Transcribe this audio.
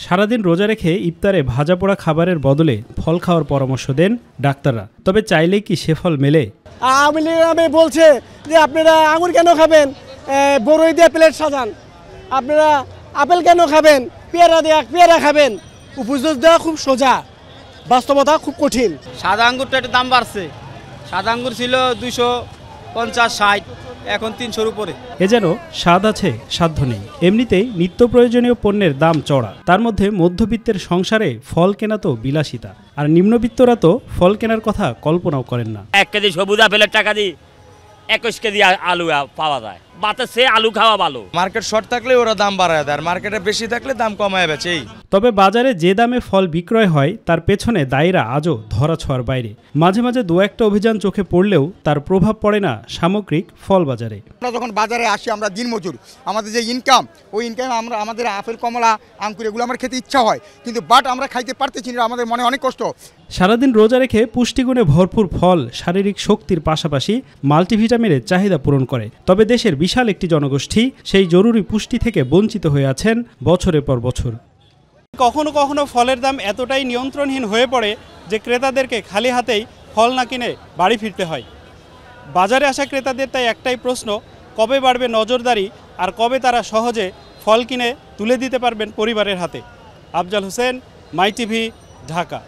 সারাদিন রোজা রেখে ইফতারে ভাজা পোড়া খাবারের বদলে ফল খাওয়ার পরামর্শ দেন ডাক্তাররা। তবে চাইলেই কি সে ফল মেলে? আমি বলছে যে আপনারা আঙুর কেন খাবেন, বড়ই দিয়ে প্লেট সাজান, আপনারা আপেল কেন খাবেন, পেয়ারা দিয়ে পেয়ারা খাবেন। উপযোগ দেওয়া খুব সোজা, বাস্তবতা খুব কঠিন। সাদা আঙ্গুরটা একটু দাম বাড়ছে। সাদা আঙ্গুর ছিল 250-60, এখন 300-র উপরে। এ যেন স্বাদ আছে সাধ্য নেই। এমনিতেই নিত্য প্রয়োজনীয় পণ্যের দাম চড়া, তার মধ্যে মধ্যবিত্তের সংসারে ফল কেনা তো বিলাসিতা, আর নিম্নবিত্তরা তো ফল কেনার কথা কল্পনাও করেন না। 1 কেজি সবুজ আপেলের টাকা দিয়ে 21 কেজি আলু পাওয়া যায়। বাতে সে আলু খাওয়া ভালো। মার্কেট শর্ট থাকলে ওরা দাম বাড়ায় দেয়, আর মার্কেটে বেশি থাকলে দাম কমায় বেচে। তবে বাজারে যে দামে ফল বিক্রয় হয় তার পেছনে দায়ীরা আজও ধরাছোঁয়ার বাইরে। মাঝে মাঝে দু একটা অভিযান চোখে পড়লেও তার প্রভাব পড়ে না সামগ্রিক ফল বাজারে। আমরা যখন বাজারে আসি, আমরা দিনমজুর, আমাদের যে ইনকাম, ওই ইনকাম আমাদের আপেল, কমলা, আঙ্কুর এগুলো আমার খেতে ইচ্ছা হয়, কিন্তু বাট আমরা খাইতে পারতেছি না, আমাদের মনে অনেক কষ্ট। সারাদিন রোজা রেখে পুষ্টিগুণে ভরপুর ফল শারীরিক শক্তির পাশাপাশি মাল্টিভিটামিনের চাহিদা পূরণ করে। তবে দেশের বিশাল একটি জনগোষ্ঠী সেই জরুরি পুষ্টি থেকে বঞ্চিত হয়ে আছেন বছরের পর বছর। কখনো কখনো ফলের দাম এতটাই নিয়ন্ত্রণহীন হয়ে পড়ে যে ক্রেতাদেরকে খালি হাতেই ফল না কিনে বাড়ি ফিরতে হয়। বাজারে আসা ক্রেতাদের তাই একটাই প্রশ্ন, কবে বাড়বে নজরদারি, আর কবে তারা সহজে ফল কিনে তুলে দিতে পারবেন পরিবারের হাতে। আফজাল হোসেন, মাই টিভি, ঢাকা।